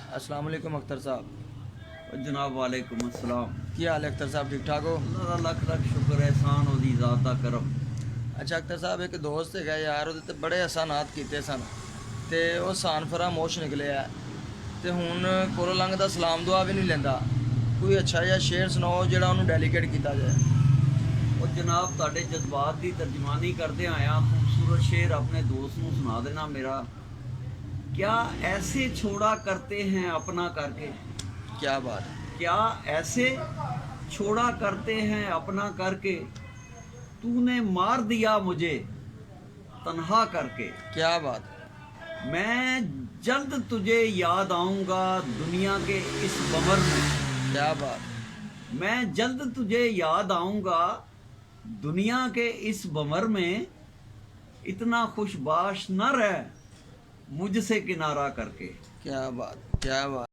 अस्सलाम वालेकुम अख्तर साहब। जनाब वालेकुम अस्सलाम। की हाल है अख्तर साहब, ठीक ठाक हो? अल्लाह दा लख लख शुक्र एहसान ओदी ज़ात दा करम। अच्छा अख्तर साहब, एक दोस्त है यार, ਉਹਦੇ ਤੇ बड़े एहसानात ਕੀਤੇ ਸਨ ਤੇ ਉਹ ਸਾਨ ਫਰਾਮੋਸ਼ ਨਿਕਲਿਆ ਤੇ ਹੁਣ ਕੋਲੋਂ ਲੰਘਦਾ ਸਲਾਮ ਦੁਆ ਵੀ ਨਹੀਂ ਲੈਂਦਾ। ਕੋਈ ਅੱਛਾ ਜਿਹਾ ਸ਼ੇਰ ਸੁਣਾਓ ਜਿਹੜਾ ਉਹਨੂੰ ਡੈਲੀਕੇਟ ਕੀਤਾ ਜਾਏ। और जनाब ਤੁਹਾਡੇ जज्बात ਦੀ ਤਰਜਮਾਨੀ ਕਰਦੇ आया खूबसूरत शेर अपने दोस्त ਨੂੰ सुना देना मेरा। क्या ऐसे छोड़ा करते हैं अपना करके, क्या बात है, क्या ऐसे छोड़ा करते हैं अपना करके, तूने मार दिया मुझे तन्हा करके। क्या बात है, मैं जल्द तुझे याद आऊँगा दुनिया के इस बमर में। क्या बात है, मैं जल्द तुझे याद आऊँगा दुनिया के इस बमर में। इतना खुशबाश न रह मुझसे किनारा करके। क्या बात, क्या बात।